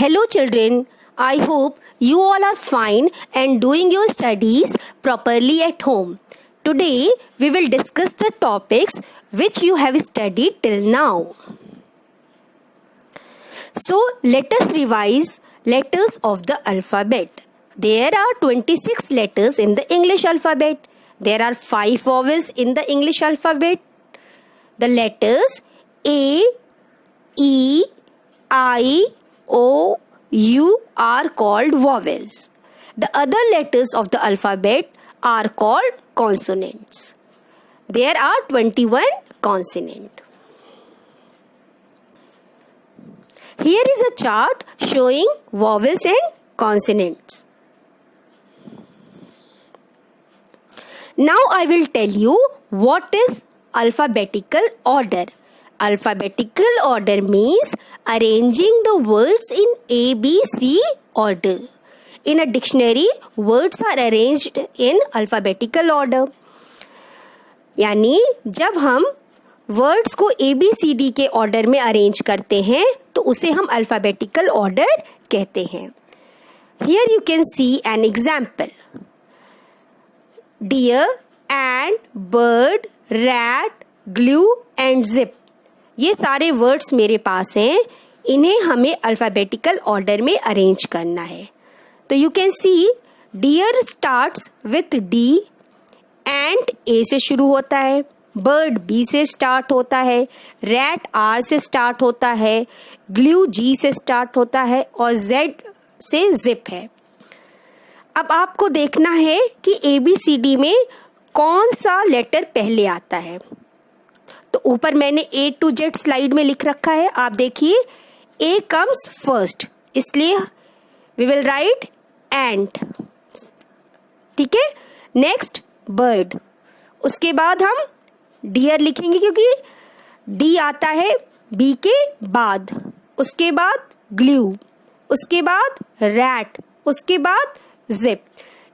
Hello children, I hope you all are fine and doing your studies properly at home. Today we will discuss the topics which you have studied till now. So let us revise letters of the alphabet. There are 26 letters in the English alphabet. There are 5 vowels in the English alphabet. The letters A, E, I, O, U are called vowels. The other letters of the alphabet are called consonants. There are 21 consonants. Here is a chart showing vowels and consonants. Now I will tell you what is alphabetical order. Alphabetical order means arranging the words in A, B, C order. In a dictionary, words are arranged in alphabetical order. यानी जब हम words को A, B, C, D के order में arrange करते हैं तो उसे हम अल्फ़ाबेटिकल ऑर्डर कहते हैं. Here you can see an example. Deer, ant, bird, rat, glue and zip. ये सारे वर्ड्स मेरे पास हैं. इन्हें हमें अल्फ़ाबेटिकल ऑर्डर में अरेंज करना है. तो you can see dear starts with D, ant A से शुरू होता है, बर्ड बी से स्टार्ट होता है, रैट आर से स्टार्ट होता है, ग्लू जी से स्टार्ट होता है और जेड से जिप है. अब आपको देखना है कि ए बी सी डी में कौन सा लेटर पहले आता है. तो ऊपर मैंने ए टू जेड स्लाइड में लिख रखा है. आप देखिए ए कम्स फर्स्ट, इसलिए वी विल राइट एंट. ठीक है. नेक्स्ट बर्ड, उसके बाद हम डियर लिखेंगे क्योंकि डी आता है बी के बाद. उसके बाद ग्लू, उसके बाद रैट, उसके बाद जिप.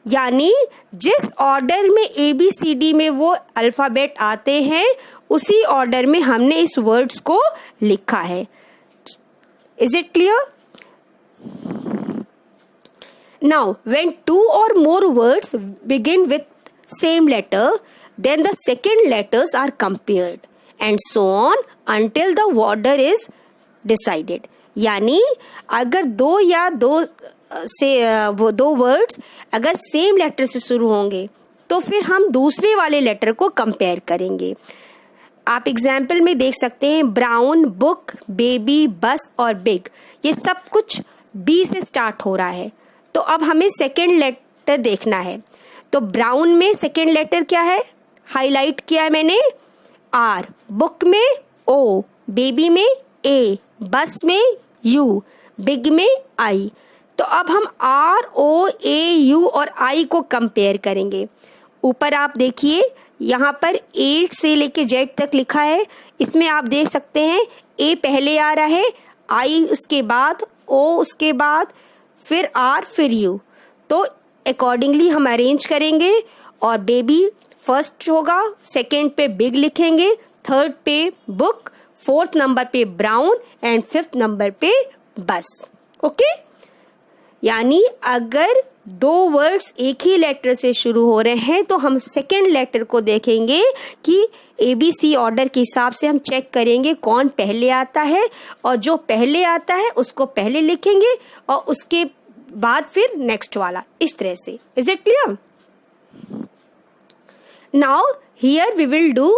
यानी जिस ऑर्डर में ए बी सी डी में वो अल्फ़ाबेट आते हैं उसी ऑर्डर में हमने इस वर्ड्स को लिखा है. Is it clear? Now when 2 or more words begin with same letter, then the second letters are compared and so on until the order is decided. यानी अगर दो वर्ड्स अगर सेम लेटर से शुरू होंगे तो फिर हम दूसरे वाले लेटर को कंपेयर करेंगे. आप एग्जाम्पल में देख सकते हैं ब्राउन, बुक, बेबी, बस और बिग. ये सब कुछ बी से स्टार्ट हो रहा है. तो अब हमें सेकेंड लेटर देखना है. तो ब्राउन में सेकेंड लेटर क्या है, हाईलाइट किया है मैंने, आर. बुक में ओ, बेबी में ए, बस में यू, बिग में आई. तो अब हम आर, ओ, ए, यू और आई को कंपेयर करेंगे. ऊपर आप देखिए यहाँ पर 8 से लेके जेड तक लिखा है. इसमें आप देख सकते हैं ए पहले आ रहा है, आई उसके बाद, ओ उसके बाद, फिर आर, फिर यू. तो अकॉर्डिंगली हम अरेंज करेंगे और बेबी फर्स्ट होगा, सेकंड पे बिग लिखेंगे, थर्ड पे बुक, फोर्थ नंबर पे ब्राउन एंड फिफ्थ नंबर पे बस. ओके. यानी अगर 2 वर्ड्स एक ही लेटर से शुरू हो रहे हैं तो हम सेकेंड लेटर को देखेंगे कि ए बी सी ऑर्डर के हिसाब से हम चेक करेंगे कौन पहले आता है और जो पहले आता है उसको पहले लिखेंगे और उसके बाद फिर नेक्स्ट वाला, इस तरह से. Is it clear? Now here we will do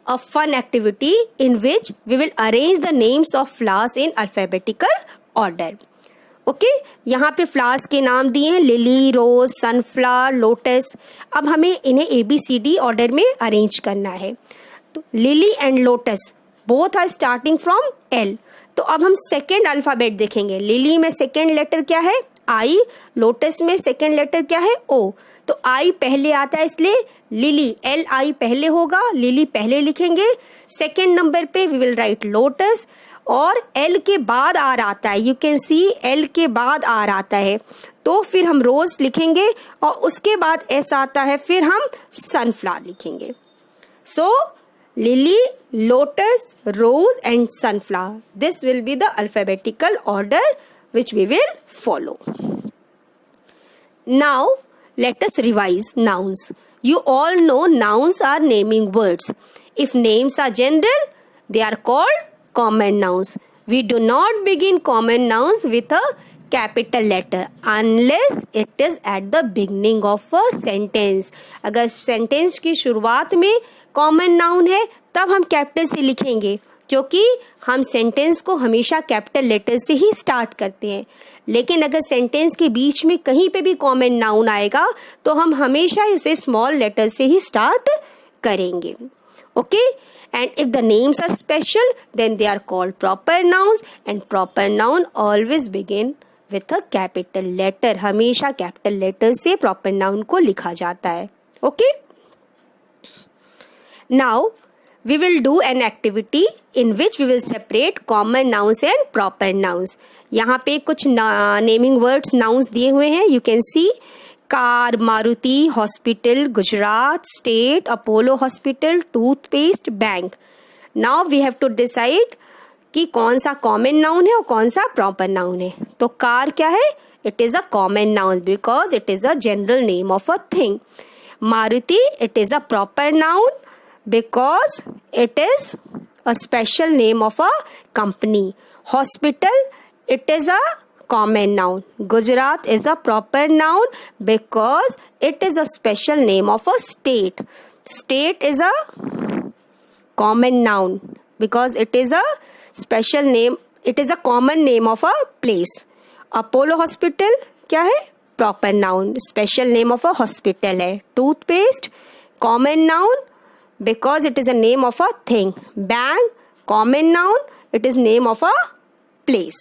a fun activity in which we will arrange the names of flowers in alphabetical order. Okay. यहाँ पे फ्लावर्स के नाम दिए हैं, लिली, रोज, सनफ्लावर, लोटस. अब हमें इन्हें A B C D order में अरेंज करना है. तो lily and lotus both are starting from L. तो अब हम सेकेंड अल्फ़ाबेट देखेंगे. लिली में सेकेंड लेटर क्या है, आई. लोटस में सेकेंड लेटर क्या है, ओ. तो आई पहले आता है इसलिए लिली, एल आई पहले होगा, लिली पहले लिखेंगे. सेकेंड नंबर पे वी विल राइट लोटस और एल के बाद आर आता है. यू कैन सी एल के बाद आर आता है. तो फिर हम रोज लिखेंगे और उसके बाद एस आता है, फिर हम सनफ्लावर लिखेंगे. सो lily, lotus, rose and sunflower. This will be the alphabetical order which we will follow. Now, let us revise nouns. You all know nouns are naming words. If names are general, they are called common nouns. We do not begin common nouns with a capital letter unless it is at the beginning of a sentence. अगर sentence की शुरुआत में common noun है तब हम capital से लिखेंगे, क्योंकि हम सेंटेंस को हमेशा कैपिटल लेटर से ही स्टार्ट करते हैं. लेकिन अगर सेंटेंस के बीच में कहीं पे भी कॉमन नाउन आएगा तो हम हमेशा उसे स्मॉल लेटर से ही स्टार्ट करेंगे. Okay, and if the names are special then they are called proper nouns, and proper noun always begin with a capital letter. हमेशा कैपिटल लेटर से प्रॉपर नाउन को लिखा जाता है. Okay, now we will do an activity in which we will separate common nouns and proper nouns. यहाँ पे कुछ naming words nouns दिए हुए हैं. You can see car, Maruti, hospital, Gujarat, state, Apollo hospital, toothpaste, bank. Now we have to decide कि कौन सा common noun है और कौन सा proper noun है. तो car क्या है? It is a common noun because it is a general name of a thing. Maruti, it is a proper noun because it is a special name of a company. Hospital, it is a common noun. Gujarat is a proper noun because it is a special name of a state. State is a common noun because it is a special name, it is a common name of a place. Apollo hospital क्या है? Proper noun, special name of a hospital है. Toothpaste, common noun because it is a name of a thing. Bank, common noun, it is name of a place.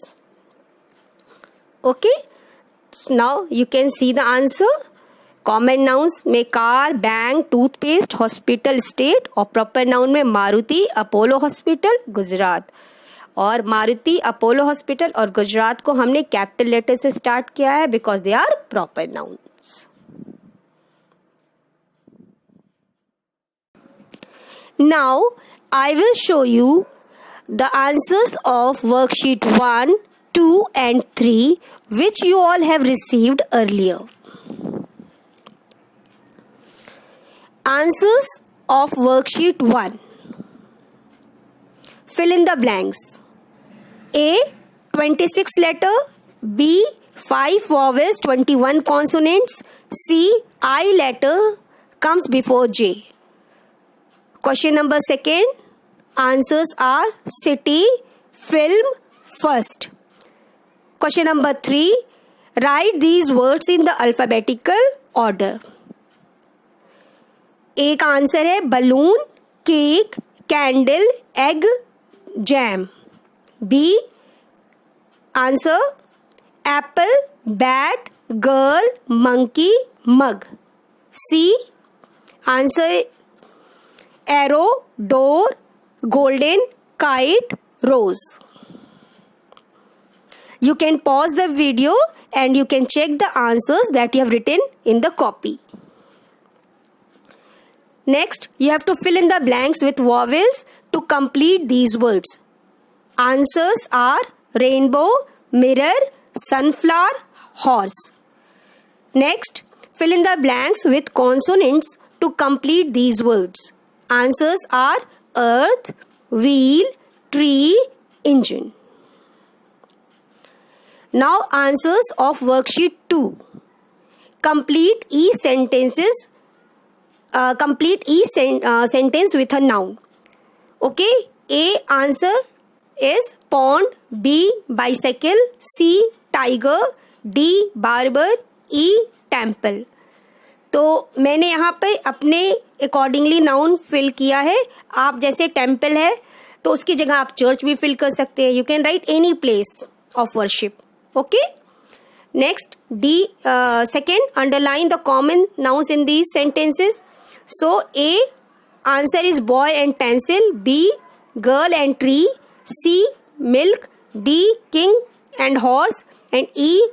Okay, so now you can see the answer. Common nouns में car, bank, toothpaste, hospital, state, और proper noun में Maruti, Apollo hospital, Gujarat. और Maruti, Apollo hospital और गुजरात को हमने capital letter से start किया है because they are proper nouns. Now I will show you the answers of worksheet 1, 2 and 3 which you all have received earlier. Answers of worksheet 1. Fill in the blanks. A 26 letter, B 5 vowels, 21 consonants, C I letter comes before J. Question number 2. Answers are city, film, first. Question number 3. Write these words in the alphabetical order. A का answer है balloon, cake, candle, egg, jam. B answer apple, bat, girl, monkey, mug. C answer arrow, door, golden, kite, rose. You can pause the video and you can check the answers that you have written in the copy. Next, you have to fill in the blanks with vowels to complete these words. Answers are rainbow, mirror, sunflower, horse. Next, fill in the blanks with consonants to complete these words. Answers are earth, wheel, tree, engine. Now answers of worksheet 2. Complete each sentence with a noun. Okay, A answer is pond, B bicycle, C tiger, D barber, E temple. तो मैंने यहाँ पे अपने accordingly noun fill किया है. आप जैसे temple है तो उसकी जगह आप चर्च भी फिल कर सकते हैं. You can write any place of worship. Okay, next the second, underline the common nouns in these sentences. So A answer is boy and pencil, B girl and tree, C milk, D king and horse, and E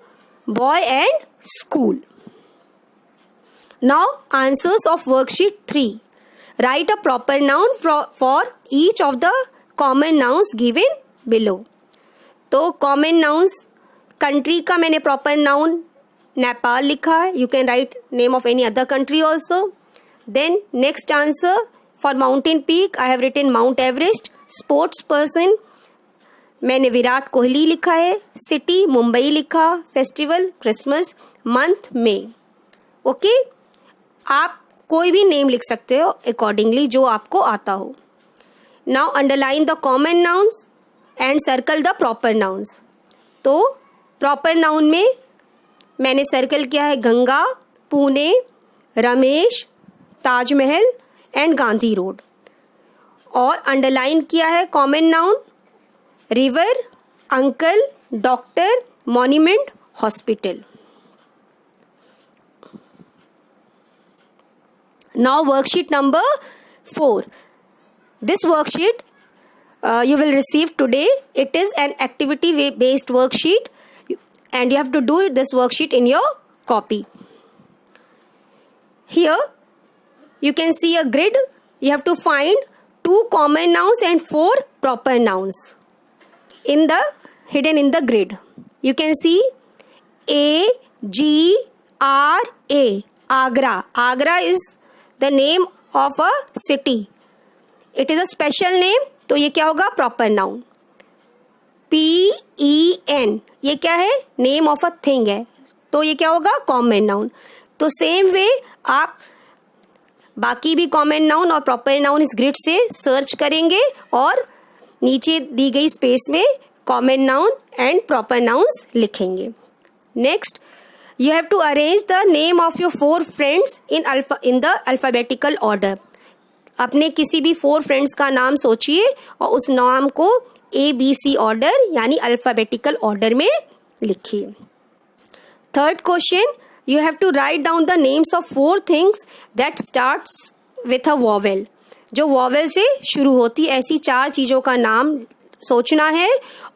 boy and school. Now answers of worksheet 3. Write a proper noun for each of the common nouns given below. तो common nouns country का मैंने proper noun Nepal लिखा है. You can write name of any other country also. Then next answer for mountain peak I have written Mount Everest. Sports person मैंने विराट कोहली लिखा है. City Mumbai लिखा. Festival Christmas. Month May. Okay, आप कोई भी नेम लिख सकते हो अकॉर्डिंगली जो आपको आता हो. Now underline the common nouns and circle the proper nouns. तो प्रॉपर नाउन में मैंने सर्कल किया है गंगा, पुणे, रमेश, ताजमहल एंड गांधी रोड. और अंडरलाइन किया है common noun river, uncle, doctor, monument, hospital. Now worksheet number 4. This worksheet you will receive today. It is an activity based worksheet and you have to do this worksheet in your copy. Here you can see a grid. You have to find 2 common nouns and 4 proper nouns hidden in the grid. You can see A-G-R-A, Agra. Agra is the name of a city. It is a special name, तो ये क्या होगा proper noun. P-E-N ये क्या है name of a thing है, तो ये क्या होगा कॉमन नाउन. तो सेम वे आप बाकी भी कॉमन नाउन और प्रॉपर नाउन इस ग्रिड से सर्च करेंगे और नीचे दी गई स्पेस में common noun and proper nouns लिखेंगे. Next, you have to arrange the name of your 4 friends in the alphabetical order. अपने किसी भी 4 फ्रेंड्स का नाम सोचिए और उस नाम को ABC ऑर्डर यानी अल्फ़ाबेटिकल ऑर्डर में लिखिए. Third question, you have to write down the names of 4 things that starts with a vowel. जो वॉवेल से शुरू होती ऐसी 4 चीज़ों का नाम सोचना है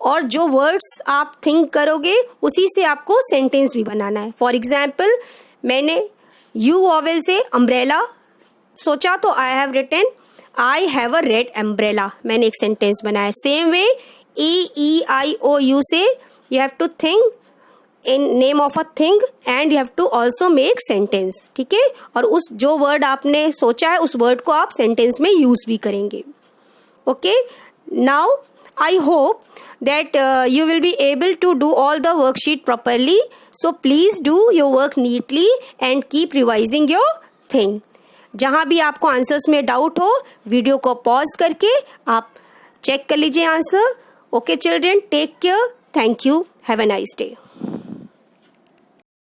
और जो वर्ड्स आप थिंक करोगे उसी से आपको सेंटेंस भी बनाना है. फॉर एग्जाम्पल मैंने यू वॉवेल से अम्ब्रेला सोचा तो I have written I have a red umbrella. मैंने एक सेंटेंस बनाया. सेम वे E-E-I-O-U से you have to think in name of a thing and you have to also make sentence. ठीक है, और उस जो वर्ड आपने सोचा है उस वर्ड को आप सेंटेंस में यूज भी करेंगे. Okay, now I hope that you will be able to do all the worksheet properly. So please do your work neatly and keep revising your thing. जहाँ भी आपको आंसर्स में डाउट हो वीडियो को pause करके आप चेक कर लीजिए answer. Okay children, take care. Thank you. Have a nice day.